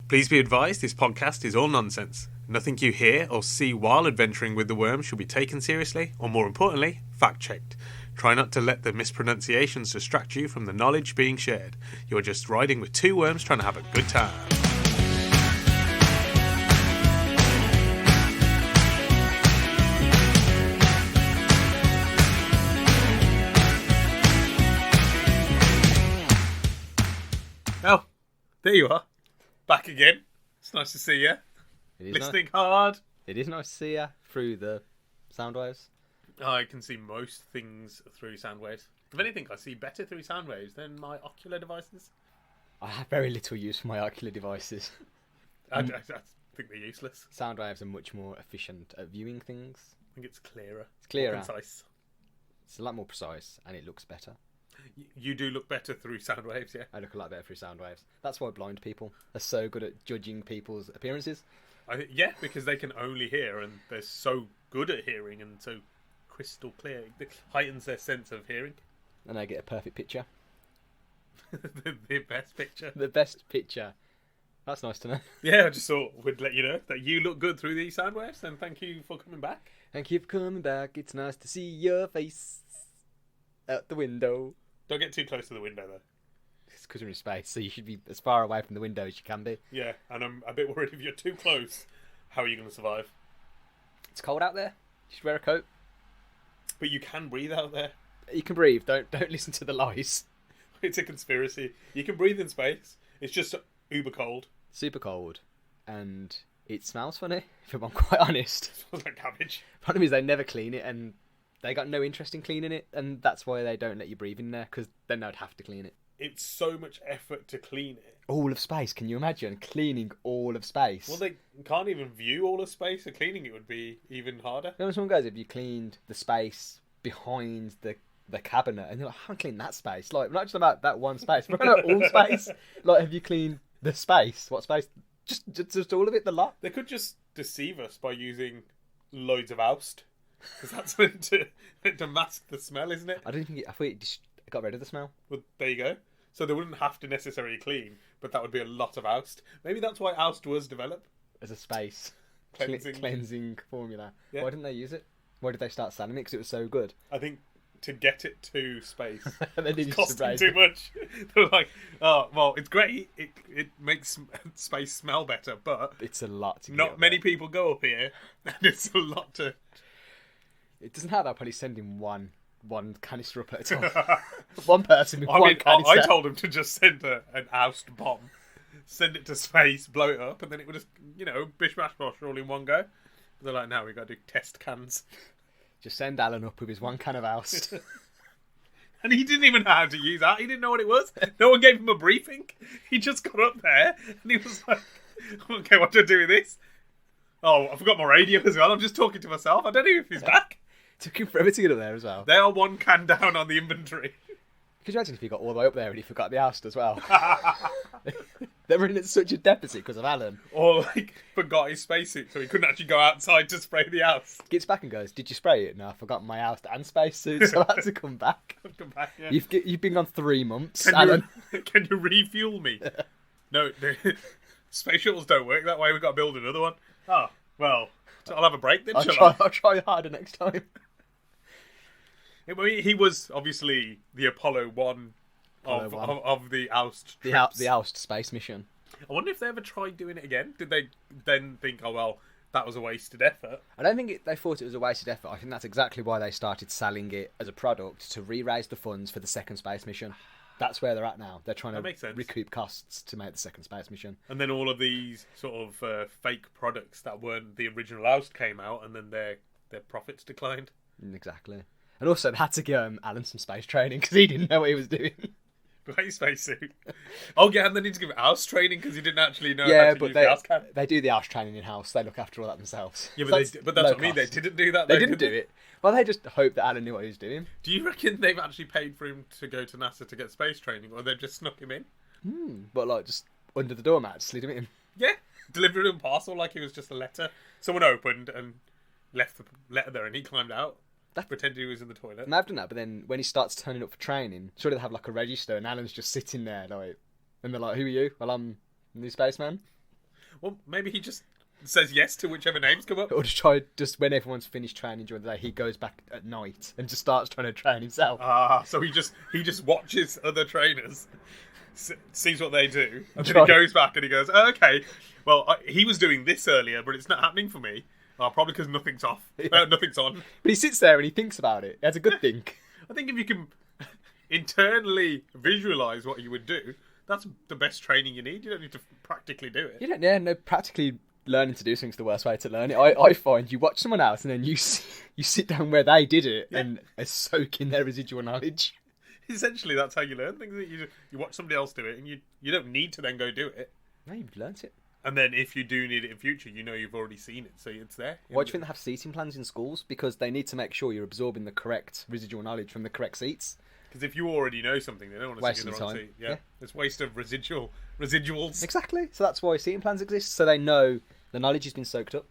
Please be advised this podcast is all nonsense. Nothing you hear or see while adventuring with the worm should be taken seriously, or more importantly, fact-checked. Try not to let the mispronunciations distract you from the knowledge being shared. You're just riding with two worms trying to have a good time. Oh, there you are. Back again. It's nice to see you. Listening hard. It is nice to see you through the sound waves. I can see most things through sound waves. If anything, I see better through sound waves than my ocular devices. I have very little use for my ocular devices. I think they're useless. Sound waves are much more efficient at viewing things. I think it's clearer. It's clearer. More concise. It's a lot more precise and it looks better. You do look better through sound waves, yeah? I look a lot better through sound waves. That's why blind people are so good at judging people's appearances. Yeah, because they can only hear, and they're so good at hearing and so crystal clear. It heightens their sense of hearing. And they get a perfect picture. the best picture. The best picture. That's nice to know. Yeah, I just thought we'd let you know that you look good through these sound waves, and thank you for coming back. Thank you for coming back. It's nice to see your face out the window. Don't get too close to the window, though. It's because we're in space, so you should be as far away from the window as you can be. Yeah, and I'm a bit worried if you're too close, how are you going to survive? It's cold out there. You should wear a coat. But you can breathe out there. You can breathe. Don't listen to the lies. It's a conspiracy. You can breathe in space. It's just uber cold. Super cold. And it smells funny, if I'm quite honest. It smells like cabbage. Problem is they never clean it, and they got no interest in cleaning it, and that's why they don't let you breathe in there, because then they'd have to clean it. It's so much effort to clean it. All of space, can you imagine cleaning all of space? Well, they can't even view all of space, so cleaning it would be even harder. You know, when someone goes, if you cleaned the space behind the cabinet, and you're like, I haven't cleaned that space. Like, not just about that one space, but about all space. Like, have you cleaned the space? What space? Just all of it, the lot? They could just deceive us by using loads of oust. Because that's meant to mask the smell, isn't it? I thought it just got rid of the smell. Well, there you go. So they wouldn't have to necessarily clean, but that would be a lot of oust. Maybe that's why oust was developed. As a space Cleansing formula. Yeah. Why didn't they use it? Why did they start selling it? Because it was so good. I think to get it to space And then it's costing too much. They're like, oh, well, it's great. It makes space smell better, but it's a lot to get not up many there. people go up here, and it's a lot to... It doesn't have that, probably sending one canister up at a time. One person with one I canister. told him to just send an oust bomb, send it to space, blow it up, and then it would just, bish bash bosh all in one go. They're like, now we've got to do test cans. Just send Alan up with his one can of oust. And he didn't even know how to use that. He didn't know what it was. No one gave him a briefing. He just got up there and he was like, okay, what do I do with this? Oh, I forgot my radio as well. I'm just talking to myself. I don't know if he's back. Took him forever to get up there as well. They are one can down on the inventory. Could you imagine if he got all the way up there and he forgot the oust as well? They were in such a deficit because of Alan. Or forgot his spacesuit so he couldn't actually go outside to spray the oust. Gets back and goes, did you spray it? No, I forgot my oust and spacesuit, so I had to come back. Come back, yeah. You've been gone 3 months, Alan. Can you refuel me? No, space shuttles don't work that way. We've got to build another one. Oh, well, I'll have a break then, I'll try harder next time. He was obviously the Apollo 1 of the oust trips. The oust space mission. I wonder if they ever tried doing it again. Did they then think, oh, well, that was a wasted effort? I don't think they thought it was a wasted effort. I think that's exactly why they started selling it as a product, to re-raise the funds for the second space mission. That's where they're at now. They're trying to recoup costs to make the second space mission. And then all of these sort of fake products that weren't the original oust came out, and then their profits declined. Exactly. And also, they had to give Alan some space training because he didn't know what he was doing. Great spacesuit. Oh, yeah, and they need to give oust training because he didn't actually know how to use the oust can. They do the oust training in-house. They look after all that themselves. Yeah, but that's what I mean. They didn't do that. They didn't do it. Well, they just hoped that Alan knew what he was doing. Do you reckon they've actually paid for him to go to NASA to get space training, or they've just snuck him in? But, just under the doormat, slid him in. Yeah, delivered him a parcel like it was just a letter. Someone opened and left the letter there, and he climbed out. Pretended he was in the toilet. And they've done that, but then when he starts turning up for training, surely they have a register, and Alan's just sitting there, and they're like, who are you? Well, I'm the new spaceman. Well, maybe he just says yes to whichever names come up. Or just when everyone's finished training during the day, he goes back at night and just starts trying to train himself. So he just watches other trainers, sees what they do, and then he goes back and he goes, oh, okay, well, he was doing this earlier, but it's not happening for me. Probably because nothing's off. Nothing's on. But he sits there and he thinks about it. That's a good thing. I think if you can internally visualise what you would do, that's the best training you need. You don't need to practically do it. You don't, no, practically learning to do something's the worst way to learn it. I find you watch someone else and then you sit down where they did it and soak in their residual knowledge. Essentially, that's how you learn things. You watch somebody else do it, and you don't need to then go do it. No, you've learnt it. And then if you do need it in future, you know you've already seen it, so it's there. Why do you think they have seating plans in schools? Because they need to make sure you're absorbing the correct residual knowledge from the correct seats. Because if you already know something, they don't want to see you in the wrong seat. Yeah. It's waste of residuals. Exactly. So that's why seating plans exist, so they know the knowledge has been soaked up.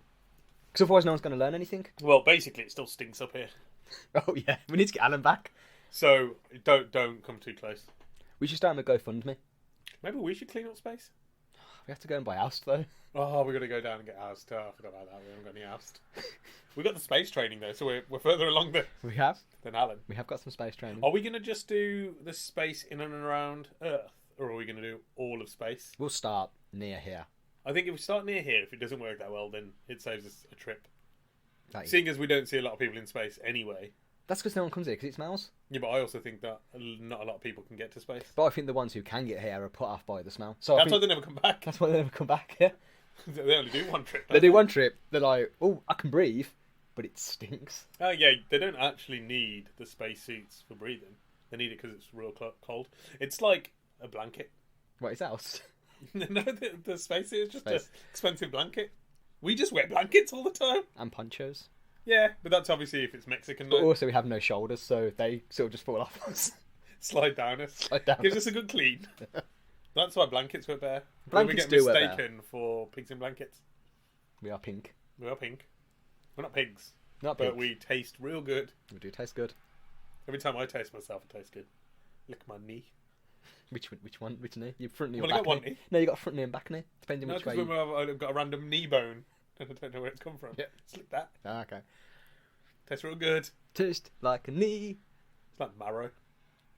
Because otherwise no one's going to learn anything. Well, basically, it still stinks up here. Oh, yeah. We need to get Alan back. So, don't come too close. We should start a GoFundMe. Maybe we should clean up space. We have to go and buy oust, though. Oh, we've got to go down and get oust. Oh, I forgot about that. We haven't got any oust. We've got the space training, though, so we're further along We have? than Alan. We have got some space training. Are we going to just do the space in and around Earth? Or are we going to do all of space? We'll start near here. I think if we start near here, if it doesn't work that well, then it saves us a trip. That is. Seeing as we don't see a lot of people in space anyway. That's because no one comes here, because it smells. Yeah, but I also think that not a lot of people can get to space. But I think the ones who can get here are put off by the smell. So That's why they never come back. That's why they never come back, yeah. They only do one trip. They do one trip, they're like, oh, I can breathe, but it stinks. Oh, yeah, they don't actually need the space suits for breathing. They need it because it's real cold. It's like a blanket. What is else? No, the space suit is just an expensive blanket. We just wear blankets all the time. And ponchos. Yeah, but that's obviously if it's Mexican. But also we have no shoulders, so they sort of just fall off us. Slide down us. Slide down. Gives us a good clean. That's why blankets work better. Blankets we do get work mistaken for pigs in blankets. We are pink. We are pink. We're not pigs. Not pigs. But we taste real good. We do taste good. Every time I taste myself, it tastes good. Lick my knee. Which one? Which knee? You front knee or Well, back I got one knee? knee. No, you got front knee and back knee. Depending No, which way. because I've got a random knee bone. And I don't know where it's come from. Yeah. Just lick that. Ah, okay. Tastes real good. Taste like a knee. It's like marrow.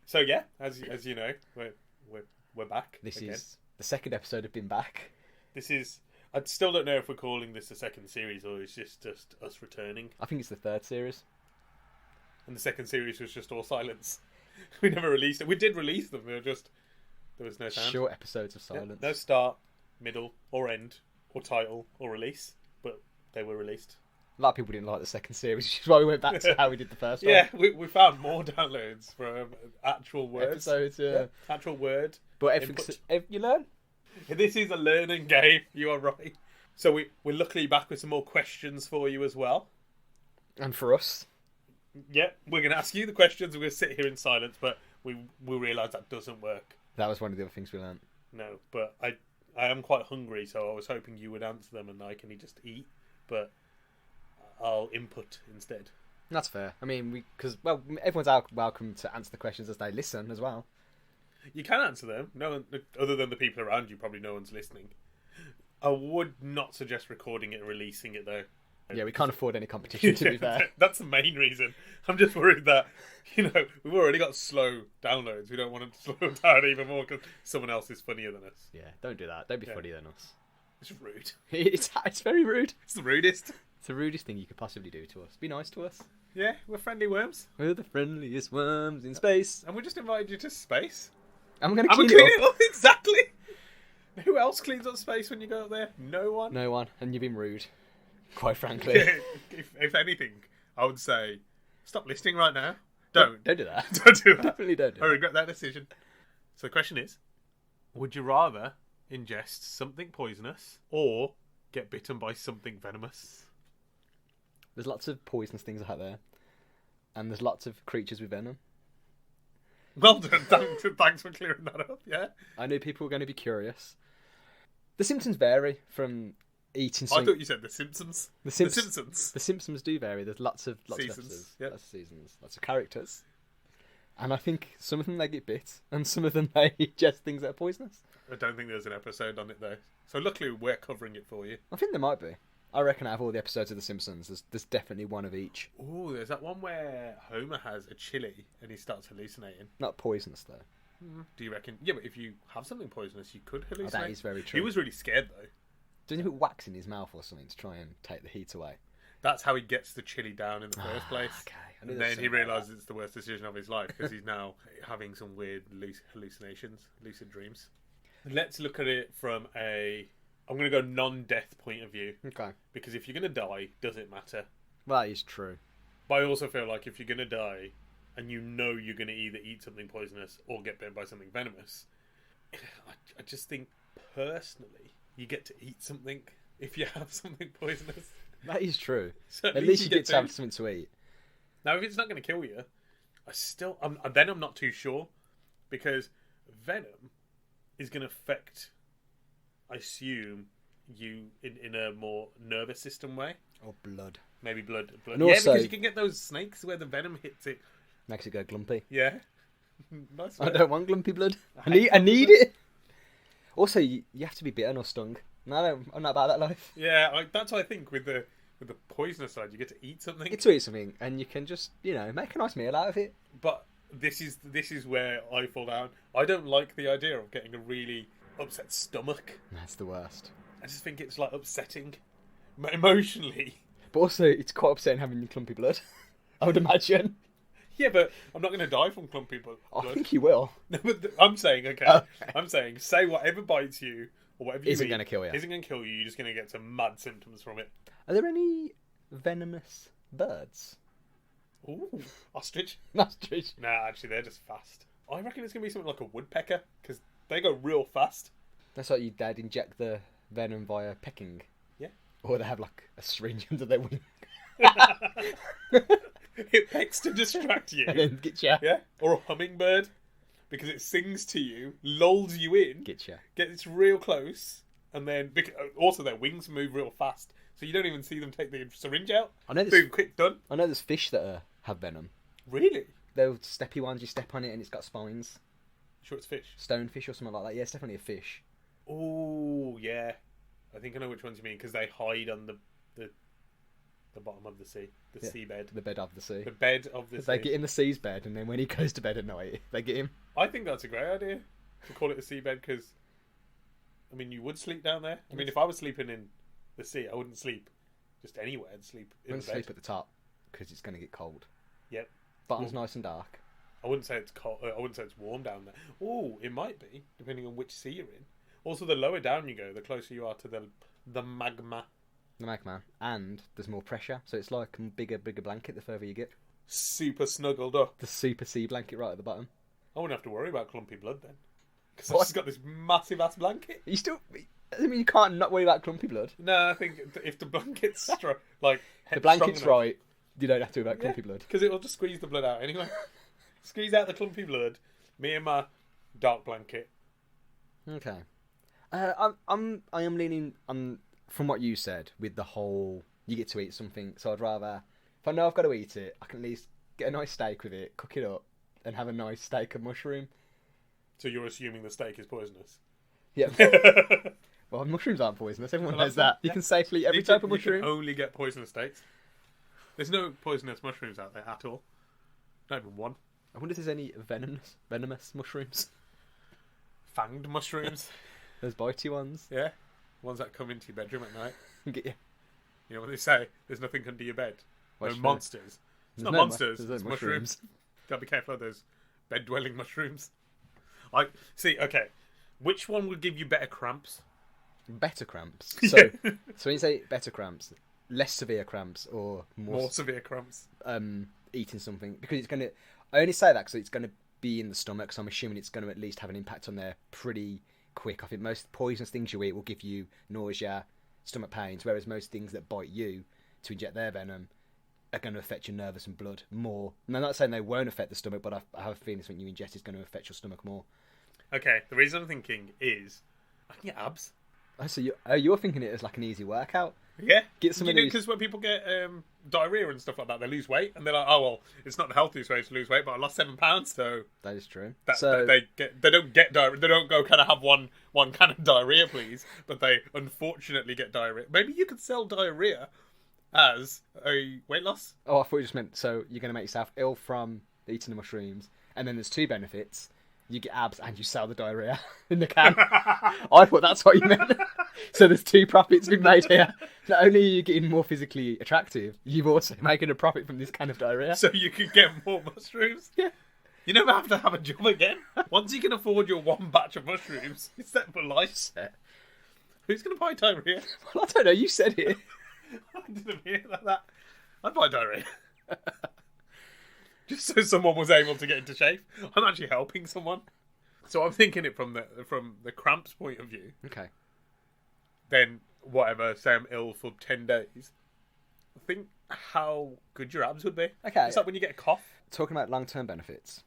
So yeah, as you know, we're back. This again. is the second episode of Been Back. This is. I still don't know if we're calling this the second series or it's just us returning. I think it's the third series. And the second series was just all silence. We never released it. We did release them. They were just there was no sound. Short episodes of silence. No start, middle, or end, or title, or release. But they were released. A lot of people didn't like the second series, which is why we went back to how we did the first one. Yeah, we found more downloads from actual words. Episodes, yeah. Actual word. But you learn. This is a learning game. You are right. So we're luckily back with some more questions for you as well. And for us. Yeah, we're going to ask you the questions. We're going to sit here in silence, but we'll realise that doesn't work. That was one of the other things we learned. No, but I am quite hungry, so I was hoping you would answer them and I can just eat. But I'll input instead. That's fair. I mean, because everyone's welcome to answer the questions as they listen as well. You can answer them. No one, other than the people around you, probably no one's listening. I would not suggest recording it and releasing it though. Yeah, we can't afford any competition, to be fair. That's the main reason. I'm just worried that, we've already got slow downloads. We don't want to slow down even more because someone else is funnier than us. Yeah, don't do that. Don't be funnier than us. It's rude. It's very rude. It's the rudest. It's the rudest thing you could possibly do to us. Be nice to us. Yeah, we're friendly worms. We're the friendliest worms in space. And we just invited you to space. I'm going to clean it up. Exactly. Who else cleans up space when you go up there? No one. No one. And you've been rude. Quite frankly. if anything, I would say, stop listening right now. Don't do that. Don't do that. Definitely don't do that. I regret that decision. So the question is, would you rather ingest something poisonous or get bitten by something venomous? There's lots of poisonous things out there. And there's lots of creatures with venom. Well done. Thanks for clearing that up, yeah. I knew people were going to be curious. The symptoms vary from eating something. I thought you said The Simpsons. The Simpsons. The Simpsons do vary. There's lots of seasons. Episodes, Yep. lots of seasons, lots of characters. And I think some of them they get bit, and some of them they ingest things that are poisonous. I don't think there's an episode on it though. So luckily we're covering it for you. I think there might be. I reckon out of all the episodes of The Simpsons, there's definitely one of each. Oh, there's that one where Homer has a chili and he starts hallucinating. Not poisonous, though. Do you reckon? Yeah, but if you have something poisonous, you could hallucinate. Oh, that is very true. He was really scared though. Doesn't he put wax in his mouth or something to try and take the heat away? That's how he gets the chili down in the first place. Okay. And then he realises it's the worst decision of his life because he's now having some weird hallucinations, lucid dreams. Let's look at it from I'm going to go non-death point of view. Okay. Because if you're going to die, does it matter? Well, that is true. But I also feel like if you're going to die and you know you're going to either eat something poisonous or get bitten by something venomous, I just think personally you get to eat something if you have something poisonous. That is true. So at least you get to have something to eat. Now, if it's not going to kill you, I'm not too sure because venom is going to affect, I assume, you in a more nervous system way. Or blood. Maybe blood. And Yeah, also, because you can get those snakes where the venom hits it. Makes it go glumpy. Yeah. Nice. I don't want glumpy blood. I need it. Also, you have to be bitten or stung. No, I'm not about that life. Yeah, that's what I think with the poisonous side. You get to eat something. You get to eat something, and you can just, make a nice meal out of it. But this is where I fall down. I don't like the idea of getting a really upset stomach. That's the worst. I just think it's like upsetting emotionally. But also, it's quite upsetting having your clumpy blood. I would imagine. Yeah, but I'm not going to die from clumpy blood. I think you will. No, but I'm saying, okay. I'm saying, say whatever bites you or whatever you Isn't eat going to kill you. isn't going to kill you. You're just going to get some mad symptoms from it. Are there any venomous birds? Ooh, ostrich? Ostrich. Nah, actually, they're just fast. I reckon it's going to be something like a woodpecker because they go real fast. That's like they'd inject the venom via pecking. Yeah. Or they have like a syringe under their wing. It pecks to distract you. And then get you. Yeah. Or a hummingbird because it sings to you, lulls you in, Get you. gets real close, and then also their wings move real fast, so you don't even see them take the syringe out. I know Boom, quick, done. I know there's fish that have venom. Really? Those steppy ones, you step on it and it's got spines. Sure, it's fish. Stonefish or something like that. Yeah, it's definitely a fish. Oh, yeah. I think I know which ones you mean because they hide on the bottom of the sea, the seabed, The bed of the sea. the bed of the sea. They get in the sea's bed, and then when he goes to bed at night, they get him. I think that's a great idea to call it a seabed because, I mean, you would sleep down there. I mean, if I was sleeping in the sea, I wouldn't sleep just anywhere. I'd sleep in You the won't bed. sleep at the top because it's going to get cold. Yep. Bottom's nice and dark. I wouldn't say it's cold. I wouldn't say it's warm down there. Oh, it might be depending on which sea you're in. Also, the lower down you go, the closer you are to the magma. The magma. And there's more pressure, so it's like a bigger blanket the further you get. Super snuggled up. The super sea blanket right at the bottom. I wouldn't have to worry about clumpy blood then, because I've What? just got this massive ass blanket. You still... I mean, you can't not worry about clumpy blood. No, I think if the blanket's like The blanket's right, you don't have to worry about clumpy blood. because it will just squeeze the blood out anyway. Squeeze out the clumpy blood. Me and my dark blanket. Okay. I am leaning on from what you said with the whole you get to eat something. So I'd rather, if I know I've got to eat it, I can at least get a nice steak with it, cook it up, and have a nice steak of mushroom. So you're assuming the steak is poisonous? Yeah. Well, mushrooms aren't poisonous. Everyone Well, knows that. You can safely eat every type of mushroom. You can only get poisonous steaks. There's no poisonous mushrooms out there at all. Not even one. I wonder if there's any venomous mushrooms. Fanged mushrooms. Those bitey ones. Yeah. Ones that come into your bedroom at night. Get you. You know what they say? There's nothing under your bed. Why No should monsters. It's There's not no monsters. there's no It's mushrooms. Gotta be careful of those bed-dwelling mushrooms. See, okay. Which one would give you better cramps? Better cramps. So, so when you say better cramps, less severe cramps or More severe cramps. eating something, because it's going to... I only say that because it's going to be in the stomach, so I'm assuming it's going to at least have an impact on there pretty quick. I think most poisonous things you eat will give you nausea, stomach pains, whereas most things that bite you to inject their venom are going to affect your nerves and blood more. And I'm not saying they won't affect the stomach, but I have a feeling something you ingest is going to affect your stomach more. Okay, the reason I'm thinking is I can get abs. Oh, so you're thinking it as like an easy workout? Yeah. Get some of these. Because when people get diarrhea and stuff like that, they lose weight, and they're like, "Oh well, it's not the healthiest way to lose weight, but I lost 7 pounds." So that is true. they don't get diarrhea. They don't go kind of have one kind of diarrhea, please, but they unfortunately get diarrhea. Maybe you could sell diarrhea as a weight loss. Oh, I thought you just meant so you're going to make yourself ill from eating the mushrooms, and then there's 2 benefits. You get abs and you sell the diarrhea in the can. I thought that's what you meant. So there's 2 profits being made here. Not only are you getting more physically attractive, you're also making a profit from this can of diarrhea. So you can get more mushrooms. Yeah. You never have to have a job again. Once you can afford your 1 batch of mushrooms, you're set for life. Who's going to buy diarrhea? Well, I don't know. You said it. I didn't hear it like that. I'd buy diarrhea. Just so someone was able to get into shape. I'm actually helping someone. So I'm thinking it from the cramps point of view. Okay. Then whatever, say I'm ill for 10 days. Think how good your abs would be. Okay. It's like when you get a cough. Talking about long-term benefits.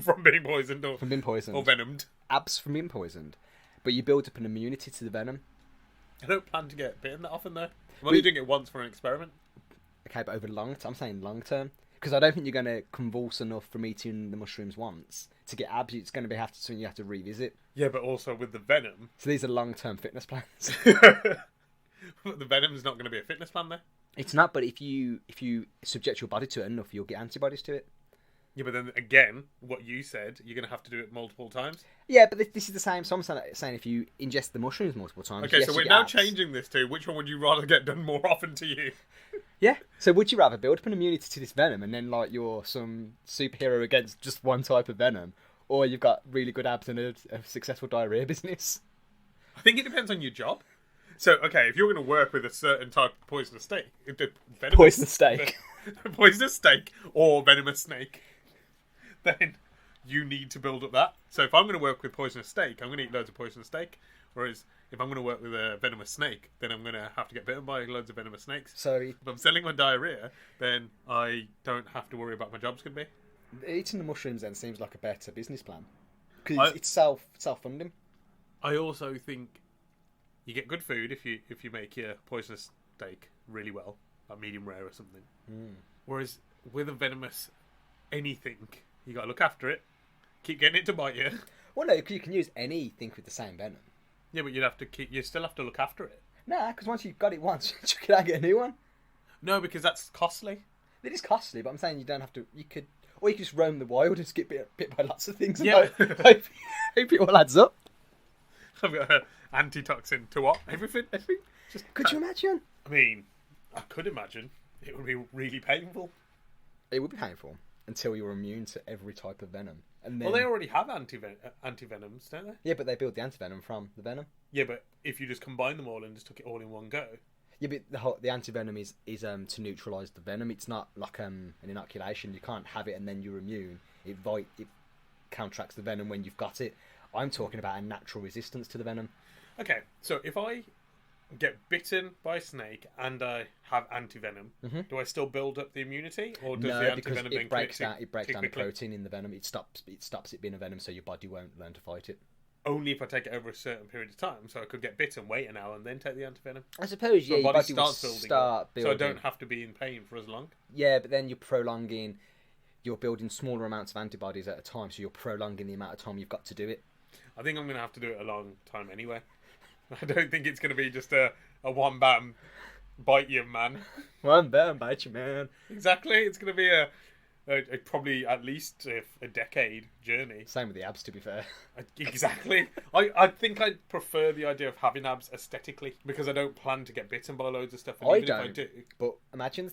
From being poisoned or From being poisoned. or venomed. Abs from being poisoned. But you build up an immunity to the venom. I don't plan to get bitten that often though. I'm only doing it once for an experiment. Okay, but over I'm saying long-term. Because I don't think you're going to convulse enough from eating the mushrooms once to get abs. It's going to be something you have to revisit. Yeah, but also with the venom. So these are long-term fitness plans. But the venom's not going to be a fitness plan there. It's not, but if you subject your body to it enough, you'll get antibodies to it. Yeah, but then again, what you said, you're going to have to do it multiple times. Yeah, but this is the same. So I'm saying if you ingest the mushrooms multiple times. Okay, yes, so you we're get now abs. changing this to which one would you rather get done more often to you? Yeah. So would you rather build up an immunity to this venom and then like you're some superhero against just one type of venom, or you've got really good abs and a successful diarrhea business? I think it depends on your job. So, okay, if you're going to work with a certain type of poisonous snake, Poisonous steak. poisonous snake or venomous snake, then you need to build up that. So if I'm going to work with poisonous snake, I'm going to eat loads of poisonous snake. Whereas if I'm going to work with a venomous snake, then I'm going to have to get bitten by loads of venomous snakes. So If I'm selling my diarrhea, then I don't have to worry about my job's going to be. eating the mushrooms then seems like a better business plan because it's self-funding. I also think you get good food if you make your poisonous steak really well, like medium rare or something. Whereas with a venomous anything, you got to look after it, keep getting it to bite you. Well, no, 'cause you can use anything with the same venom. Yeah, but you still have to look after it. Nah, because once you've got it once, you can get a new one. No, because that's costly. It is costly, but I'm saying you don't have to. You could just roam the wild and just get bit by lots of things. And Yeah. hope it all adds up. I've got an antitoxin to what? Everything. Just Could you imagine? I mean, I could imagine it would be really painful. It would be painful until you're immune to every type of venom. And then, Well, they already have antivenoms, don't they? yeah, but they build the antivenom from the venom. Yeah, but if you just combine them all and just took it all in one go. Yeah, but the antivenom is to neutralise the venom. It's not like an inoculation. You can't have it and then you're immune. It counteracts the venom when you've got it. I'm talking about a natural resistance to the venom. Okay, so if I get bitten by a snake and I have antivenom, do I still build up the immunity, or does the because antivenom it breaks down. too It breaks down the quickly? protein in the venom. It stops it being a venom, so your body won't learn to fight it. Only if I take it over a certain period of time, so I could get bitten, wait an hour, and then take the antivenom. I suppose, So yeah, my your body body will starts building, start building. so I don't have to be in pain for as long. Yeah, but then you're building smaller amounts of antibodies at a time, so you're prolonging the amount of time you've got to do it. I think I'm going to have to do it a long time anyway. I don't think it's going to be just a one bam bite you, man. One bam, bite you, man. Exactly, it's going to be a probably at least a decade journey. Same with the abs, to be fair. Exactly. I think I prefer the idea of having abs aesthetically because I don't plan to get bitten by loads of stuff. And I even don't. If I do, But imagine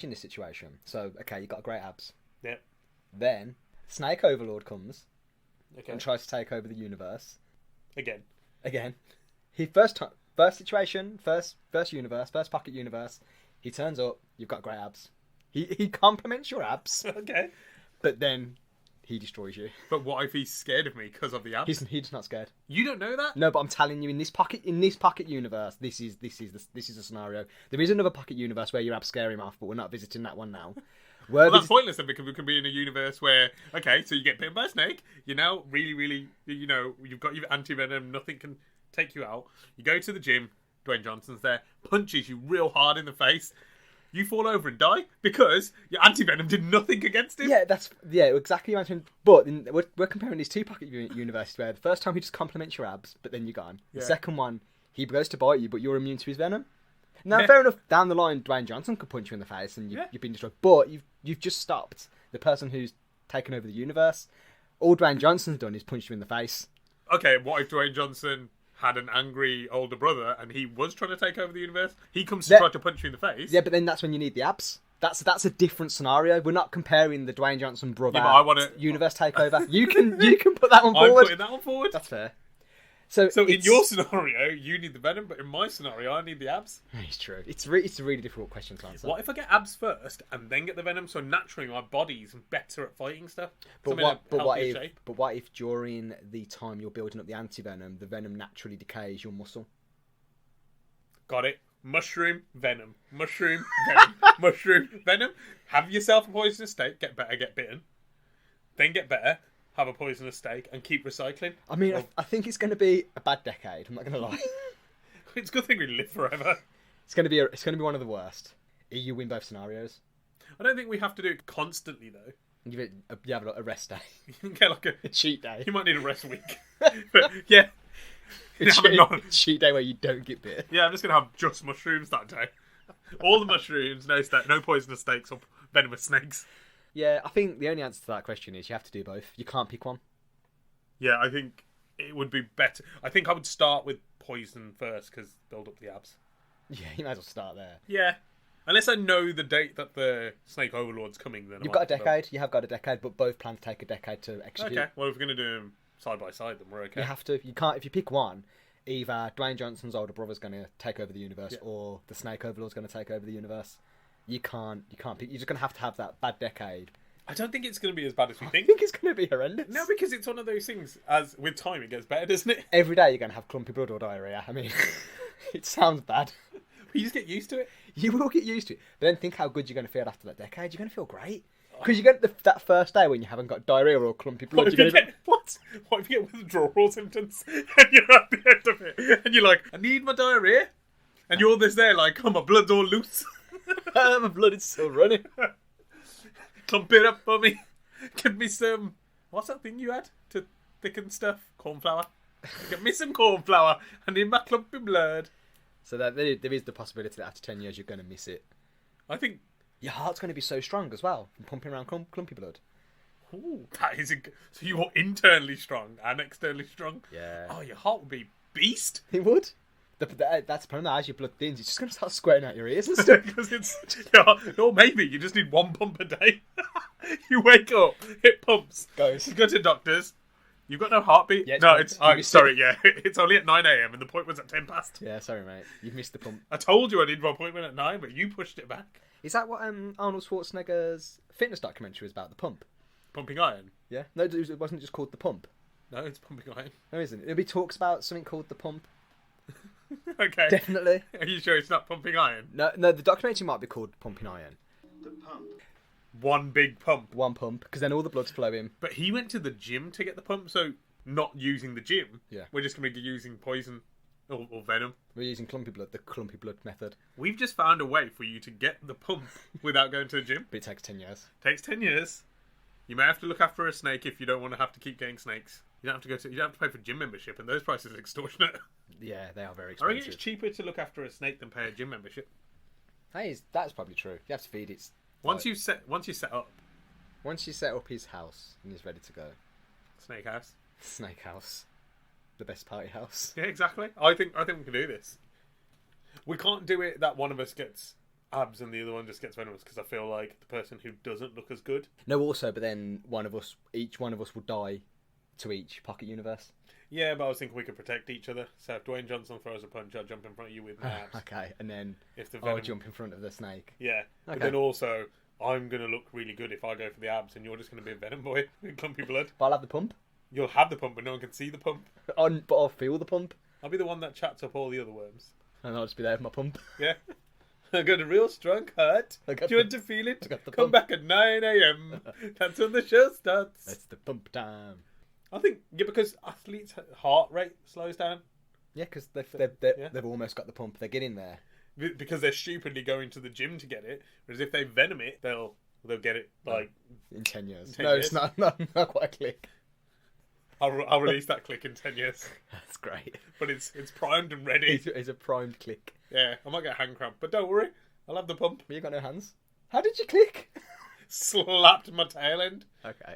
this situation. So, okay, you got great abs. yeah. Then Snake Overlord comes Okay. and tries to take over the universe Again. He first situation, first universe, first pocket universe. He turns up. You've got great abs. He compliments your abs, Okay. but then he destroys you. But what if he's scared of me because of the abs? He's not scared. You don't know that? No, but I'm telling you, in this pocket universe, this is the scenario. There is another pocket universe where your abs scare him off, but we're not visiting that one now. Well, that's pointless then, because we can be in a universe where, okay, so you get bitten by a snake, you're now really, really, you've got your anti-venom, nothing can take you out. You go to the gym, Dwayne Johnson's there, punches you real hard in the face. You fall over and die because your anti-venom did nothing against him. Yeah, exactly. But we're comparing these two pocket universes where the first time he just compliments your abs, but then you're gone. The second one, he goes to bite you, but you're immune to his venom. Now, fair enough. Down the line, Dwayne Johnson could punch you in the face, and you've been destroyed. But you've just stopped the person who's taken over the universe. All Dwayne Johnson's done is punch you in the face. Okay, what if Dwayne Johnson had an angry older brother and he was trying to take over the universe? He comes to try to punch you in the face. Yeah, but then that's when you need the abs. That's a different scenario. We're not comparing the Dwayne Johnson brother universe takeover. You can put that one forward. I'm putting that one forward. That's fair. So in your scenario, you need the venom, but in my scenario, I need the abs. It's true. It's a really difficult question to answer. What if I get abs first and then get the venom? So naturally, my body's better at fighting stuff. But what if during the time you're building up the anti-venom, the venom naturally decays your muscle? Got it. Mushroom venom. Mushroom venom. Mushroom venom. Have yourself a poisonous snake. Get better. Get bitten. Then get better. Have a poisonous steak and keep recycling. I mean, I think it's going to be a bad decade. I'm not going to lie. It's a good thing we live forever. It's going to be one of the worst. You win both scenarios. I don't think we have to do it constantly though. Give it a rest day. You can get like a cheat day. You might need a rest week. But yeah, cheat day where you don't get bit. Yeah, I'm just going to have just mushrooms that day. All the mushrooms, no poisonous steaks or venomous snakes. Yeah, I think the only answer to that question is you have to do both. You can't pick one. Yeah, I think it would be better. I think I would start with poison first because build up the abs. Yeah, you might as well start there. Yeah. Unless I know the date that the Snake Overlord's coming, then you've got a decade. You have got a decade, but both plans take a decade to execute. Okay, well, if we're going to do them side by side, then we're okay. You have to. You can't. If you pick one, either Dwayne Johnson's older brother's going to take over the universe, or the Snake Overlord's going to take over the universe. You can't pick. You're just going to have that bad decade. I don't think it's going to be as bad as we think. I think it's going to be horrendous. No, because it's one of those things, as with time it gets better, doesn't it? Every day you're going to have clumpy blood or diarrhea. I mean, it sounds bad. You just get used to it. You will get used to it. But then think how good you're going to feel after that decade. You're going to feel great. Because you get that first day when you haven't got diarrhea or clumpy blood. What if you get withdrawal symptoms and you're at the end of it and you're like, I need my diarrhea? And you're all this there like, oh, my blood's all loose. My blood is still running. Clump it up for me. Give me some... What's that thing you had to thicken stuff? Corn flour. Get me some corn flour. I need my clumpy blood. So there is the possibility that after 10 years you're going to miss it. I think... Your heart's going to be so strong as well from pumping around clumpy blood. Ooh, that is... So you're internally strong and externally strong? Yeah. Oh, your heart would be beast. It would. That's the problem. As your blood thins, it's just going to start squirting out your ears and stuff. Because it's... Or maybe you just need one pump a day. You wake up, it pumps. Goes. You go to doctors. You've got no heartbeat? Yeah, no, it's... sorry, yeah. It's only at 9 a.m. and the point was at 10 past. Yeah, sorry, mate. You've missed the pump. I told you I needed my appointment at 9, but you pushed it back. Is that what Arnold Schwarzenegger's fitness documentary was about, the pump? Pumping iron? Yeah. No, it wasn't just called The Pump. No, it's pumping iron. No, isn't it? He talks about something called The Pump. Okay. Definitely. Are you sure it's not pumping iron? No, the documentary might be called Pumping Iron. The pump. One big pump. One pump, because then all the blood's flowing. But he went to the gym to get the pump, so not using the gym. Yeah. We're just going to be using poison or venom. We're using clumpy blood, the clumpy blood method. We've just found a way for you to get the pump without going to the gym. But it takes 10 years. Takes 10 years. You may have to look after a snake if you don't want to have to keep getting snakes. You don't have to pay for gym membership, and those prices are extortionate. Yeah, they are very I expensive. reckon it's cheaper to look after a snake than pay a gym membership. That's probably true. You have to feed it. Once you set up Once you set up his house and he's ready to go. Snake house. Snake house. The best party house. Yeah, exactly. I think we can do this. We can't do it that one of us gets abs and the other one just gets venomous, because I feel like the person who doesn't look as good. No, also, but then each one of us will die to each pocket universe. Yeah, but I was thinking we could protect each other. So if Dwayne Johnson throws a punch, I'll jump in front of you with my abs. Okay, and then If the I'll venom... jump in front of the snake. Yeah, but Okay. then also I'm going to look really good if I go for the abs, and you're just going to be a venom boy with clumpy blood. But I'll have the pump. You'll have the pump, but no one can see the pump. But I'll feel the pump. I'll be the one that chats up all the other worms. And I'll just be there with my pump. Yeah. I got a real strong heart. Do you want to feel it? Come pump. back at 9 a.m. That's when the show starts. It's the pump time. I think, yeah, because athletes' heart rate slows down. Yeah, because Yeah. they've almost got the pump. They're getting there. Because they're stupidly going to the gym to get it. Whereas if they venom it, they'll get it like in 10 years. 10 no, years. it's not quite a click. I'll release that click in 10 years. That's great. But it's primed and ready. It's a primed click. Yeah, I might get a hand cramp, but don't worry, I'll have the pump. But you got no hands. How did you click? Slapped my tail end. Okay.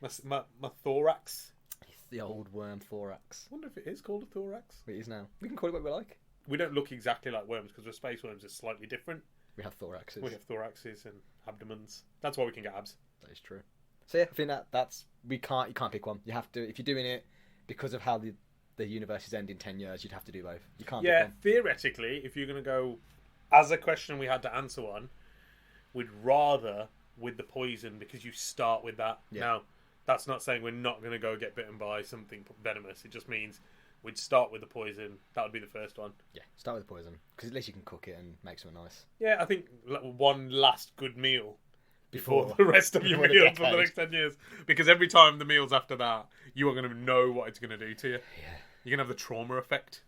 My thorax. It's the old worm thorax. I wonder if it is called a thorax. It is now. We can call it what we like. We don't look exactly like worms because we're space worms. It's slightly different. We have thoraxes. We have thoraxes and abdomens. That's why we can get abs. That is true. So yeah, I think that's you can't pick one. You have to, if you're doing it because of how the universe is ending in 10 years, you'd have to do both. You can't pick one. Theoretically, if you're going to go as a question we had to answer on, we'd rather with the poison because you start with that. Yeah. Now, that's not saying we're not going to go get bitten by something venomous. It just means we'd start with the poison. That would be the first one. Yeah, start with the poison because at least you can cook it and make something nice. Yeah, I think one last good meal before Before the rest of your before the meals for the decade. next 10 years. Because every time the meals after that, you are going to know what it's going to do to you. Yeah. You're going to have the trauma effect.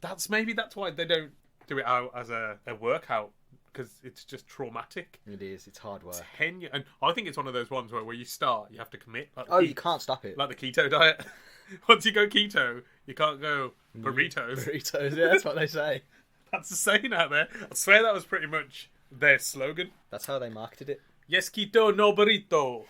That's why they don't do it out as a workout. Because it's just traumatic. It is. It's hard work. 10 years. And I think it's one of those ones where you start, you have to commit. Like Oh, you can't stop it. Like the keto diet. Once you go keto, you can't go burritos. Burritos, yeah, that's what they say. That's the saying out there. I swear that was pretty much their slogan. That's how they marketed it. Yes, keto, no burrito.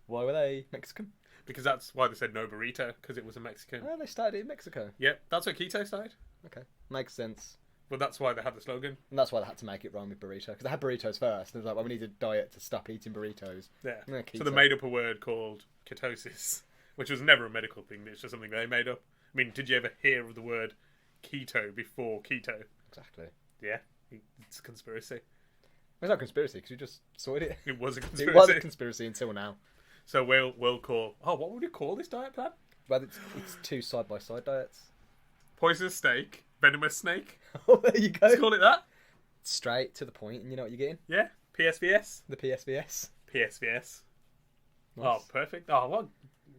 Why were they Mexican? Because that's why they said no burrito, because it was a Mexican. Oh, they started it in Mexico. Yep, that's where keto started. Okay, makes sense. But that's why they had the slogan. And that's why they had to make it rhyme with burrito. Because they had burritos first. And it was like, well, we need a diet to stop eating burritos. Yeah. Keto. So they made up a word called ketosis, which was never a medical thing. It's just something they made up. I mean, did you ever hear of the word keto before keto? Exactly. Yeah, it's a conspiracy. It's not a conspiracy because you just sorted it. It was a conspiracy. It was a conspiracy until now. So we'll call... Oh, what would we call this diet plan? Well, it's two side-by-side diets. Poisonous snake, venomous snake. Oh, there you go. Let's call it that. Straight to the point, and you know what you're getting? Yeah, PSVS. The PSVS. PSVS. Nice. Oh, perfect. Oh, well,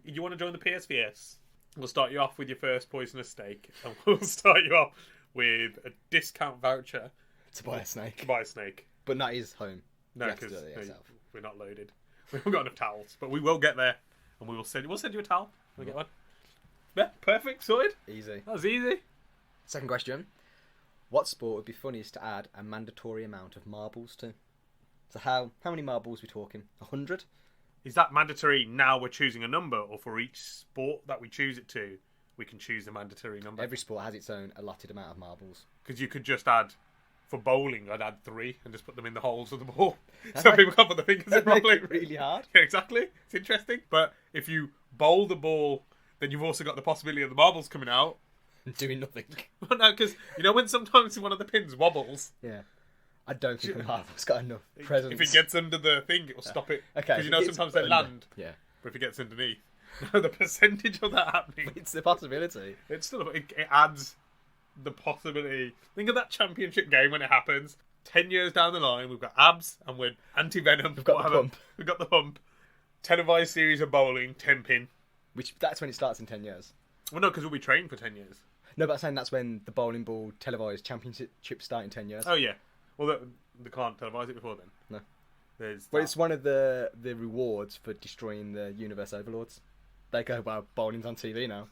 you want to join the PSVS? We'll start you off with your first poisonous snake, and we'll start you off with a discount voucher To buy a snake. to buy a snake. But not his home. No, You have to because do it yourself. we're not loaded. We haven't got enough towels, but we will get there, and we'll send you a towel. We'll get one. Yeah, perfect, sorted. Easy. That was easy. Second question. What sport would be funniest to add a mandatory amount of marbles to? So how many marbles are we talking? 100? Is that mandatory now we're choosing a number, or for each sport that we choose it to, we can choose the mandatory number? Every sport has its own allotted amount of marbles. Because you could just add, for bowling, I'd add 3 and just put them in the holes of the ball. That So make- people can't put their fingers in That makes properly. it really hard. Yeah, exactly. It's interesting. But if you bowl the ball, then you've also got the possibility of the marbles coming out. Doing nothing. Well, no, because you know when sometimes one of the pins wobbles, Yeah. I don't think the marble's got enough presence. if it gets under the thing, it will stop it. Okay. Because you know it's sometimes they under. land, Yeah. but if it gets underneath, no, the percentage of that happening, It's the possibility. it's still it adds the possibility. Think of that championship game when it happens. 10 years down the line, we've got abs and we're anti-venom. We've got the pump. We've got the pump. Televised series of bowling, 10 pin. That's when it starts in 10 years. Well, no, because we'll be trained for 10 years. No, but I'm saying that's when the bowling ball televised championships start in 10 years. Oh, yeah. Well, they can't televise it before then. No. There's Well, that. it's one of the rewards for destroying the universe overlords. They go, well, bowling's on TV now.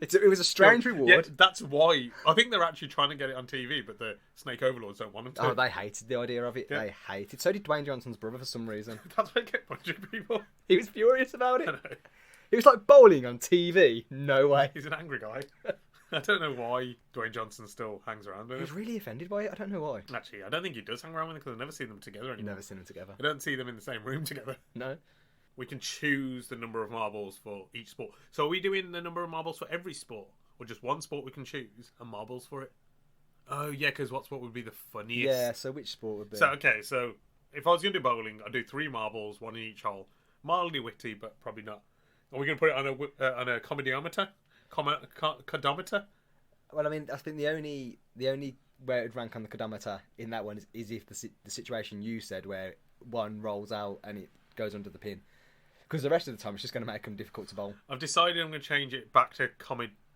It was a strange reward. Yeah, that's why. I think they're actually trying to get it on TV, but the Snake Overlords don't want them to. Oh, they hated the idea of it. Yeah. They hated. So did Dwayne Johnson's brother for some reason. That's why they get punching people. He was furious about I it. know. It was like bowling on TV. No way. He's an angry guy. I don't know why Dwayne Johnson still hangs around with He was him. really offended by it. I don't know why. Actually, I don't think he does hang around with them because I've never seen them together anymore. Never seen them together. I don't see them in the same room together. No. We can choose the number of marbles for each sport. So are we doing the number of marbles for every sport? Or just one sport we can choose and marbles for it? Oh, yeah, because what sport would be the funniest? Yeah, so which sport would be? So, okay, so if I was going to do bowling, I'd do 3 marbles, 1 in each hole. Mildly witty, but probably not. Are we going to put it on a comediometer? Codometer? Well, I mean, I think the only where it would rank on the codometer in that one is if the situation you said where one rolls out and it goes under the pin. Because the rest of the time it's just going to make them difficult to bowl. I've decided I'm going to change it back to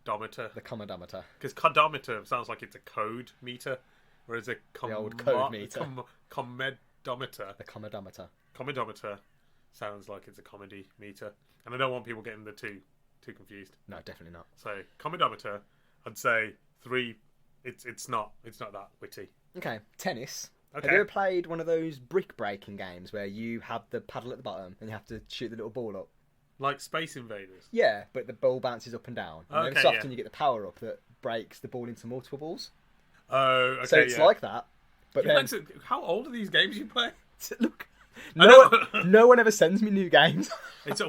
Comodometer. The comodometer. Because codometer sounds like it's a code meter, whereas a The old code meter. comodometer. The comodometer. Comodometer sounds like it's a comedy meter, and I don't want people getting the two confused. No, definitely not. So comodometer, I'd say 3. It's not that witty. Okay, tennis. Okay. Have you ever played one of those brick breaking games where you have the paddle at the bottom and you have to shoot the little ball up? Like Space Invaders. Yeah, but the ball bounces up and down. And Okay, every so often yeah. you get the power up that breaks the ball into multiple balls. Oh, okay. So it's like that. But then, How old are these games you play? look, I no one ever sends me new games.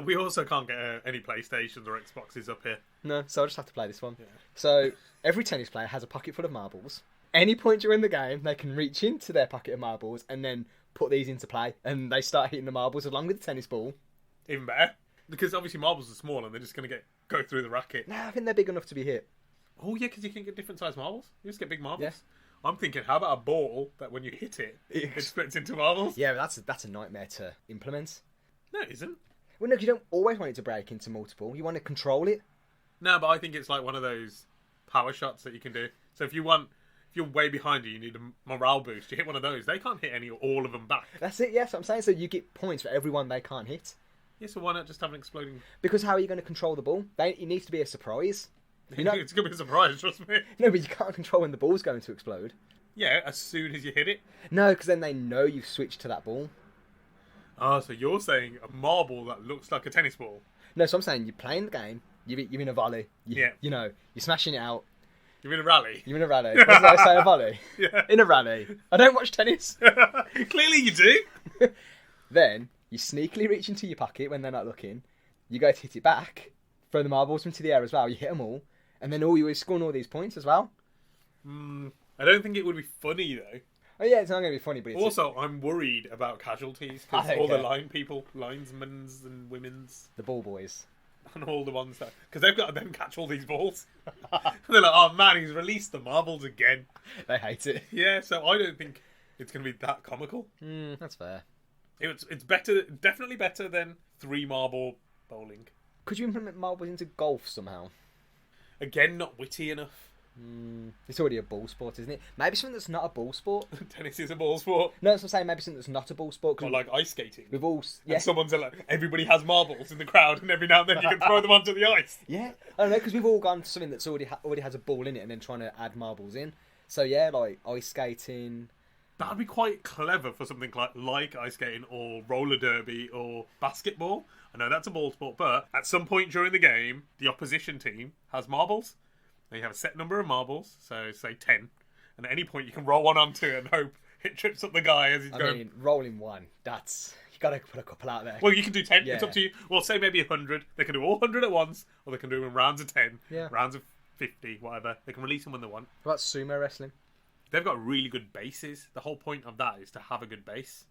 We also can't get any PlayStations or Xboxes up here. No, so I just have to play this one. Yeah. So every tennis player has a pocket full of marbles. Any point during the game, they can reach into their pocket of marbles and then put these into play, and they start hitting the marbles along with the tennis ball. Even better. Because obviously marbles are small and they're just going to go through the racket. Nah, I think they're big enough to be hit. Oh, yeah, because you can get different size marbles. You just get big marbles. Yeah. I'm thinking, how about a ball that when you hit it, it splits into marbles? Yeah, but that's a nightmare to implement. No, it isn't. Well, no, 'cause you don't always want it to break into multiple. You want to control it. No, but I think it's like one of those power shots that you can do. So if you're way behind you need a morale boost, you hit one of those. They can't hit all of them back. That's it, yes, I'm saying. So you get points for every one they can't hit. Yeah, so why not just have an exploding... Because how are you going to control the ball? It needs to be a surprise. It's going to be a surprise, trust me. No, but you can't control when the ball's going to explode. Yeah, as soon as you hit it. No, because then they know you've switched to that ball. Oh, so you're saying a marble that looks like a tennis ball? No, so I'm saying you're playing the game, you're in a volley. Yeah. You know, you're smashing it out. You're in a rally? You're in a rally. What did I say, a volley? Yeah. In a rally. I don't watch tennis. Clearly you do. Then you sneakily reach into your pocket when they're not looking. You go to hit it back, throw the marbles into the air as well. You hit them all, and then you're scoring all these points as well. I don't think it would be funny though. Oh yeah, it's not going to be funny, but it's Also, I'm worried about casualties I because don't all the care. line people, linesmen's and women's, the ball boys. and all the ones that because they've got to then catch all these balls. They're like, oh man, he's released the marbles again. They hate it. Yeah, so I don't think it's going to be that comical. That's fair. It's better, definitely better than 3 marble bowling. Could you implement marbles into golf somehow? Again, not witty enough. It's already a ball sport, isn't it? Maybe something that's not a ball sport. Tennis is a ball sport. No, that's what I'm saying. Maybe something that's not a ball sport. 'Cause Or like ice skating. we've all, yeah, And someone's like, everybody has marbles in the crowd, and every now and then you can throw them onto the ice. yeah. I don't know, because we've all gone to something that's already has a ball in it, and then trying to add marbles in. So yeah, like ice skating. That'd be quite clever for something like ice skating or roller derby or basketball. I know that's a ball sport, but at some point during the game, the opposition team has marbles. They have a set number of marbles, so say 10. And at any point you can roll one onto it and hope it trips up the guy as he's I going. mean, rolling one. That's you got to put a couple out there. Well, you can do 10. Yeah. It's up to you. Well, say maybe 100. They can do all 100 at once, or they can do them in rounds of 10, Yeah. rounds of 50, whatever. They can release them when they want. What about sumo wrestling? They've got really good bases. The whole point of that is to have a good base.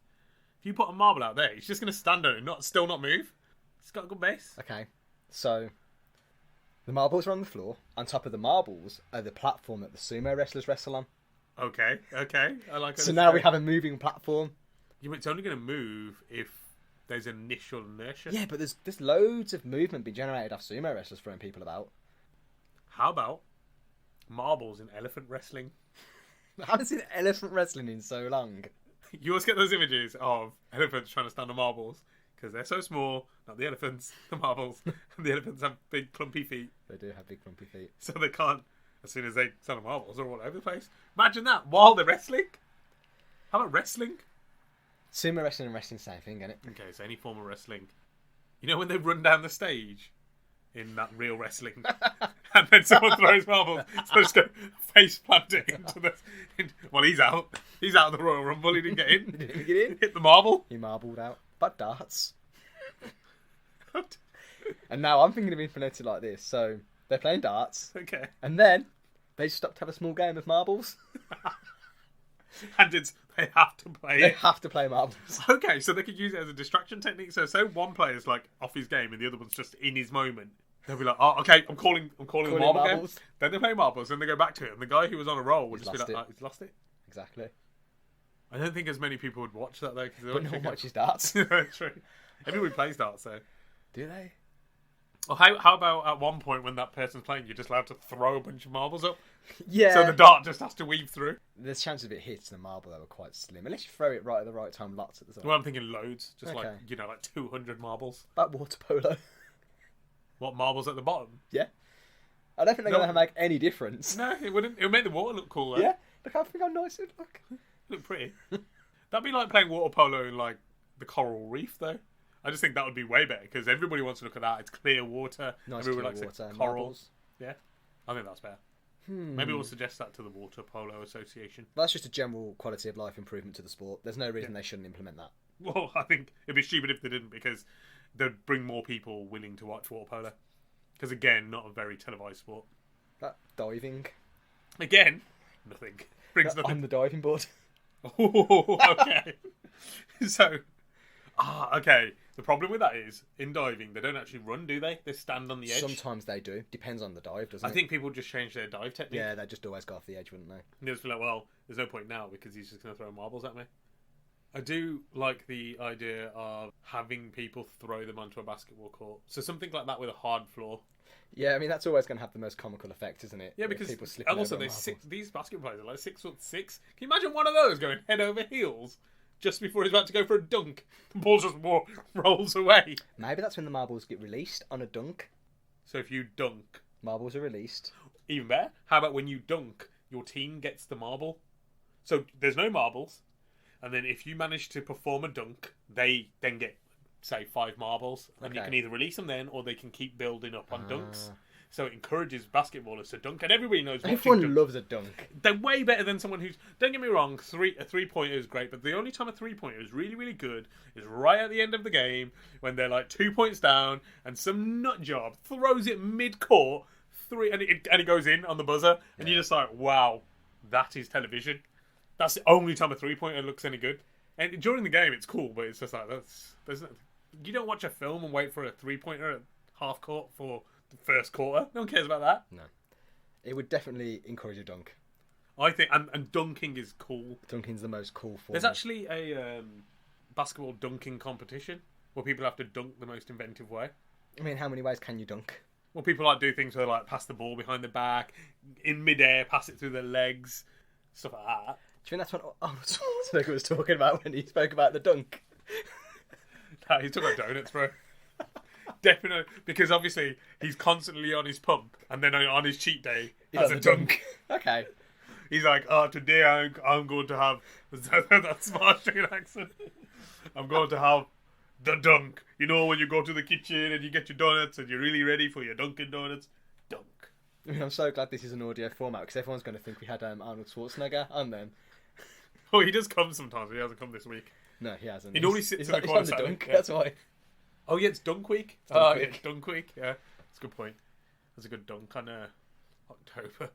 If you put a marble out there, it's just going to stand there and still not move. It's got a good base. Okay, so the marbles are on the floor. On top of the marbles are the platform that the sumo wrestlers wrestle on. Okay. I like it. So now we have a moving platform. Yeah, but it's only going to move if there's initial inertia. Yeah, but there's loads of movement being generated off sumo wrestlers throwing people about. How about marbles in elephant wrestling? I haven't seen elephant wrestling in so long. You always get those images of elephants trying to stand on marbles because they're so small. Not the elephants, the marbles. And the elephants have big clumpy feet, They do have big clumpy feet. so they can't. As soon as they stand on marbles, they're all over the place. Imagine that while they're wrestling. How about wrestling? Sumo wrestling and wrestling, same thing, isn't it? Okay, so any form of wrestling. You know when they run down the stage in that real wrestling, and then someone throws marbles, so they just go face planting into the. Well, he's out. He's out of the Royal Rumble. He didn't get in. Didn't even get in. Hit the marble. He marbled out. But darts. And now I'm thinking of implementing like this. So they're playing darts, Okay, and then they stop to have a small game of marbles. and they have to play They it. have to play marbles. Okay, so they could use it as a distraction technique. So, say one player's like off his game and the other one's just in his moment. They'll be like, "Oh, okay, I'm calling the marble marbles. game." Then they play marbles, then they go back to it, and the guy who was on a roll would He's just be lost like, it. "Oh, "He's lost it." Exactly. I don't think as many people would watch that though, because But no one watches darts. True. Everybody plays darts, so Do they? Or how about at one point when that person's playing, you're just allowed to throw a bunch of marbles up? Yeah. So the dart just has to weave through. There's chances of it hitting the marble that were quite slim. Unless you throw it right at the right time, lots at the time. Well, I'm thinking loads. Just Okay. like 200 marbles. About water polo. What, marbles at the bottom? Yeah. I don't think they're No. going to make any difference. No, it wouldn't. It would make the water look cool, though. Yeah. Look, I think how nice it look. Look pretty. That'd be like playing water polo in, like, the coral reef, though. I just think that would be way better, because everybody wants to look at that. It's clear water. Nice Everyone clear likes water. the Marbles. corals. Yeah. I think that's better. Maybe we'll suggest that to the Water Polo Association. That's just a general quality of life improvement to the sport. There's no reason they shouldn't implement that. Well, I think it'd be stupid if they didn't, because they'd bring more people willing to watch water polo. Because, again, not a very televised sport. That diving. Again, nothing. Brings nothing. On the diving board. Oh, okay. So, okay. The problem with that is, in diving, they don't actually run, do they? They stand on the edge. Sometimes they do. Depends on the dive, doesn't it? I think people just change their dive technique. Yeah, they just always go off the edge, wouldn't they? And they'll just be like, well, there's no point now because he's just going to throw marbles at me. I do like the idea of having people throw them onto a basketball court. So something like that with a hard floor. Yeah, I mean, that's always going to have the most comical effect, isn't it? Yeah, because people slipping also over on these basketball players are like 6'6". Can you imagine one of those going head over heels just before he's about to go for a dunk? The ball just rolls away. Maybe that's when the marbles get released on a dunk. So if you dunk... Marbles are released. Even better. How about when you dunk, your team gets the marble? So there's no marbles. And then if you manage to perform a dunk, they then get, say, 5 marbles. And you can either release them then, or they can keep building up on dunks. So it encourages basketballers to dunk. And everybody knows Everyone loves a dunk. They're way better than someone who's... Don't get me wrong, a three-pointer is great. But the only time a three-pointer is really, really good is right at the end of the game when they're like 2 points down and some nut job throws it mid-court, and it goes in on the buzzer. And you're just like, wow, that is television. That's the only time a three-pointer looks any good. And during the game, it's cool, but it's just like, you don't watch a film and wait for a three-pointer at half court for the first quarter. No one cares about that. No. It would definitely encourage a dunk. I think, and dunking is cool. Dunking's the most cool form. There's actually a basketball dunking competition where people have to dunk the most inventive way. I mean, how many ways can you dunk? Well, people do things where pass the ball behind the back, in midair, pass it through their legs, stuff like that. Do you think that's what Arnold Schwarzenegger was talking about when he spoke about the dunk? No, he's talking about donuts, bro. Definitely, because obviously he's constantly on his pump, and then on his cheat day, he has a dunk. Okay. He's like, today I'm going to have that smart Australian accent. I'm going to have the dunk. You know, when you go to the kitchen and you get your donuts and you're really ready for your Dunkin' Donuts, dunk. I mean, I'm so glad this is an audio format because everyone's going to think we had Arnold Schwarzenegger on then. Oh, he does come sometimes, but he hasn't come this week. No, he hasn't. He normally sits in the he's corner. on the Saturday. dunk, Yeah. that's why. Oh, yeah, it's Dunk Week. Dunk Yeah, Week. Dunk Week. Yeah, that's a good point. That's a good dunk on October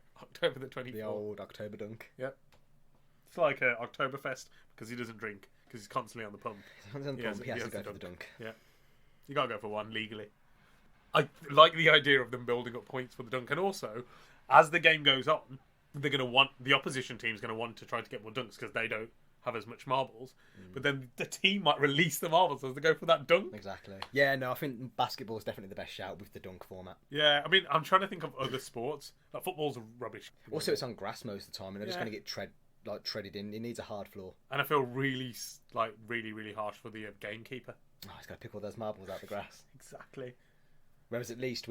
the 24th. The old October dunk. Yeah. It's like Oktoberfest because he doesn't drink because he's constantly on the pump. He's on the pump, he has to go for the dunk. Yeah. You gotta go for one legally. I like the idea of them building up points for the dunk, and also, as the game goes on, they're gonna want the opposition team's gonna want to try to get more dunks because they don't have as much marbles. But then the team might release the marbles as they go for that dunk. Exactly. Yeah, no, I think basketball is definitely the best shout with the dunk format. Yeah, I mean, I'm trying to think of other sports. Like football's rubbish. Also, it's on grass most of the time, and they're just going to get treaded in. It needs a hard floor. And I feel really harsh for the gamekeeper. Oh, he's got to pick all those marbles out the grass. Exactly. Whereas at least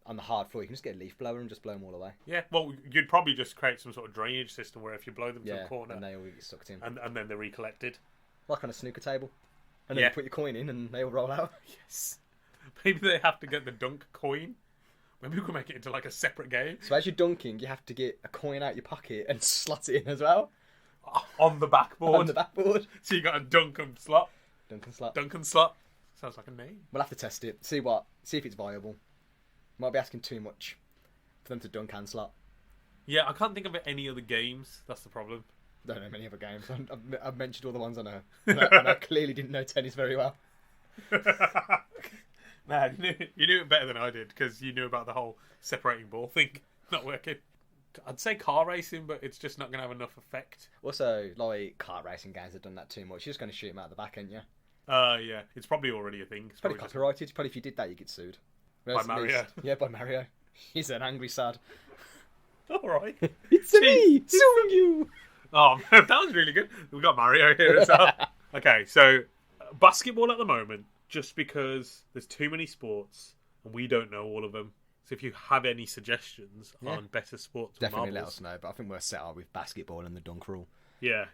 on the hard floor, you can just get a leaf blower and just blow them all away. Yeah, well, you'd probably just create some sort of drainage system where if you blow them to a corner, and they all get sucked in. and then they're recollected. Like on a snooker table. And then you put your coin in and they all roll out. Yes. Maybe they have to get the dunk coin. Maybe we can make it into like a separate game. So as you're dunking, you have to get a coin out your pocket and slot it in as well. On the backboard. On the backboard. So you got a dunk and slot. Dunk and slot. Dunk and slot. Sounds like a name. We'll have to test it. See if it's viable. Might be asking too much for them to dunk and slot. Yeah, I can't think of any other games. That's the problem. Don't know many other games. I've mentioned all the ones I know. And I clearly didn't know tennis very well. Nah, you knew it better than I did because you knew about the whole separating ball thing not working. I'd say car racing, but it's just not going to have enough effect. Also, like, kart racing games have done that too much. You're just going to shoot them out the back, ain't you? Yeah. It's probably already a thing. It's probably copyrighted. Probably if you did that, you get sued. By Mario. Yeah, by Mario. He's an angry sad. Alright. It's me, suing you. Oh, that was really good. We've got Mario here as well. Okay, so basketball at the moment, just because there's too many sports and we don't know all of them. So if you have any suggestions on better sports, definitely marbles, let us know. But I think we're set up with basketball and the dunk rule. Yeah,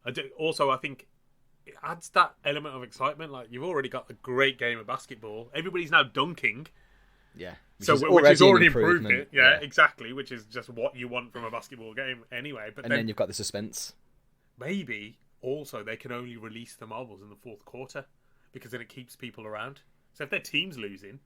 I think it adds that element of excitement. Like you've already got a great game of basketball. Everybody's now dunking. Yeah, which has already improved it. Yeah, exactly. Which is just what you want from a basketball game anyway. But then you've got the suspense. Maybe also they can only release the marbles in the fourth quarter because then it keeps people around. So if their team's losing,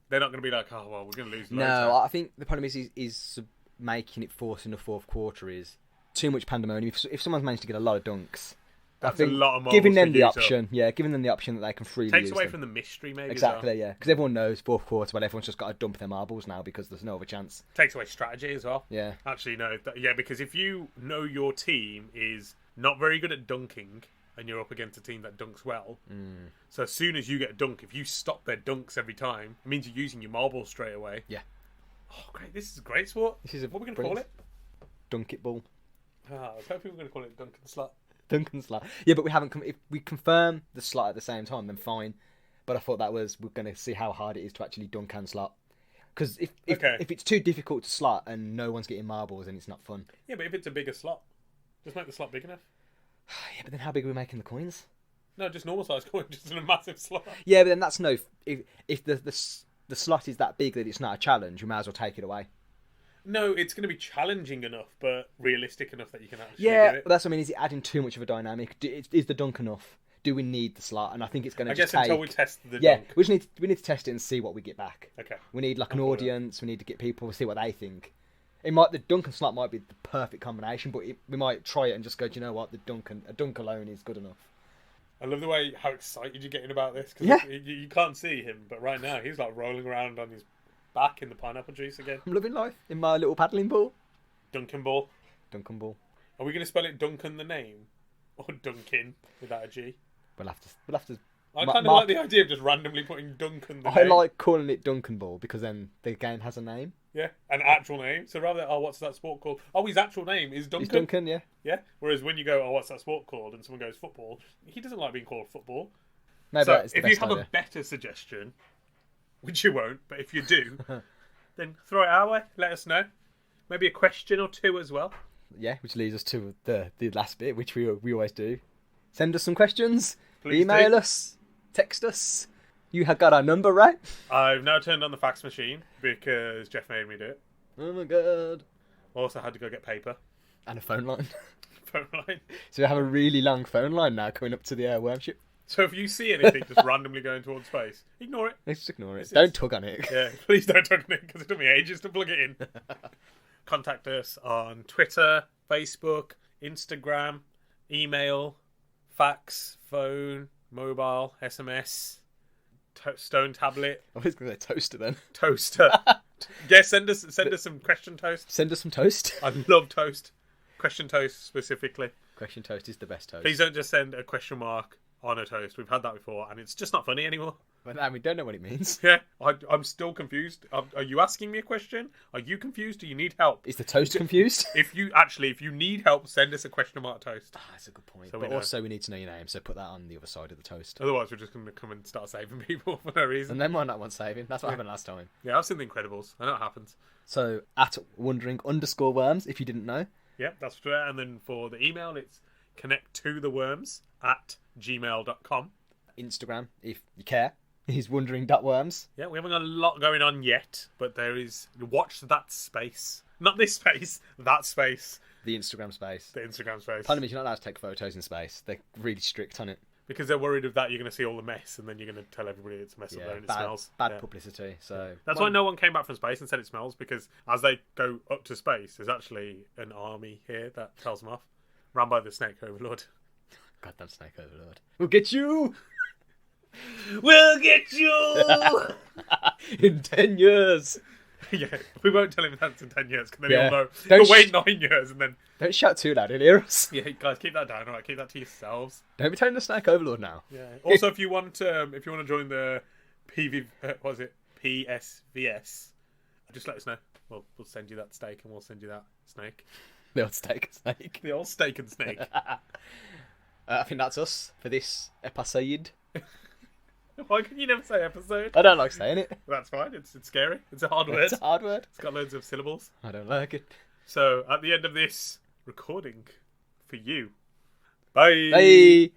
they're not going to be like, oh well, we're going to lose. No, I think the problem is making it forced in the fourth quarter is too much pandemonium. If someone's managed to get a lot of dunks. That's a lot of marbles. Giving them the option, giving them the option that they can freely takes use away them. from the mystery, maybe. Exactly, as well. yeah, because everyone knows fourth quarter, but everyone's just got to dump their marbles now because there's no other chance. Takes away strategy as well. Yeah, actually, no, because if you know your team is not very good at dunking and you're up against a team that dunks well, so as soon as you get a dunk, if you stop their dunks every time, it means you're using your marbles straight away. Yeah. Oh, great! This is a great sport. What are we going to call it? Dunk it ball. I was hoping we were going to call it dunk and slot. Duncan slot. Yeah, but we haven't. If we confirm the slot at the same time, then fine. But I thought we're going to see how hard it is to actually dunk and slot. Because if it's too difficult to slot and no one's getting marbles, then it's not fun. Yeah, but if it's a bigger slot, just make the slot big enough. Yeah, but then how big are we making the coins? No, just normal size coin, just in a massive slot. Yeah, but then that's no. If the slot is that big that it's not a challenge, we might as well take it away. No, it's going to be challenging enough, but realistic enough that you can actually do it. But that's what I mean. Is it adding too much of a dynamic? Is the dunk enough? Do we need the slot? And I think it's going to. I guess until we test the dunk. we need to test it and see what we get back. Okay. We need an audience. We need to get people to see what they think. The dunk and slot might be the perfect combination, but we might try it and just go. Do you know what? A dunk alone is good enough. I love the way how excited you're getting about this because you can't see him, but right now he's like rolling around on his back in the pineapple juice again. I'm loving life in my little paddling ball. Duncan ball. Duncan ball. Are we going to spell it Duncan the name or Duncan without a G? We'll have to. I kind of like the idea of just randomly putting Duncan the name. I like calling it Duncan ball because then the game has a name. Yeah, an actual name. So rather, what's that sport called? Oh, his actual name is Duncan. It's Duncan, yeah. Yeah. Whereas when you go, what's that sport called? And someone goes football, he doesn't like being called football. Maybe so if you have a better suggestion, which you won't, but if you do. Then throw it our way. Let us know. Maybe a question or two as well. Yeah, which leads us to the last bit, which we always do. Send us some questions. Please email us. Text us. You have got our number, right? I've now turned on the fax machine because Jeff made me do it. Oh my god. Also had to go get paper. And a phone line. Phone line. So we have a really long phone line now coming up to the worm ship. So if you see anything just randomly going towards space, ignore it. Just ignore it. Don't tug on it. Yeah, please don't tug on it because it took me ages to plug it in. Contact us on Twitter, Facebook, Instagram, email, fax, phone, mobile, SMS, stone tablet. I was going to say toaster then. Toaster. Yeah, send us some question toast. Send us some toast. I love toast. Question toast specifically. Question toast is the best toast. Please don't just send a question mark on a toast. We've had that before, and it's just not funny anymore. And we don't know what it means. Yeah, I'm still confused. Are you asking me a question? Are you confused? Do you need help? Is the toast confused? If you need help, send us a question mark toast. That's a good point. So but also, we need to know your name, so put that on the other side of the toast. Otherwise, we're just going to come and start saving people for no reason. And then why not want saving? That's what happened last time. Yeah, I've seen The Incredibles. I know it happens. So, at wondering_worms, if you didn't know. Yeah, that's Twitter. And then for the email, it's connecttotheworms@gmail.com. Instagram, if you care, is wondering.worms. Yeah, we haven't got a lot going on yet, but there is. Watch that space. Not this space, that space. The Instagram space. The Instagram space. Problem is, you're not allowed to take photos in space. They're really strict on it. Because they're worried of that, you're going to see all the mess, and then you're going to tell everybody it's a mess up there and it smells. Bad publicity. So that's why no one came back from space and said it smells, because as they go up to space, there's actually an army here that tells them off. Run by the Snake Overlord. Goddamn Snake Overlord. We'll get you! We'll get you! In 10 years. Yeah, we won't tell him that's in 10 years, because then he'll know. Don't He'll wait 9 years and then... Don't shout too loud, he'll hear us. Yeah, guys, keep that down, alright? Keep that to yourselves. Don't be telling the Snake Overlord now. Yeah. Also, if you want to join the PSVS. Just let us know. We'll send you that steak and we'll send you that snake. The old steak and snake. The old steak and snake. I think that's us for this episode. Why can you never say episode? I don't like saying it. That's fine. It's scary. It's a hard word. It's a hard word. It's got loads of syllables. I don't like it. So at the end of this recording, for you, bye. Bye.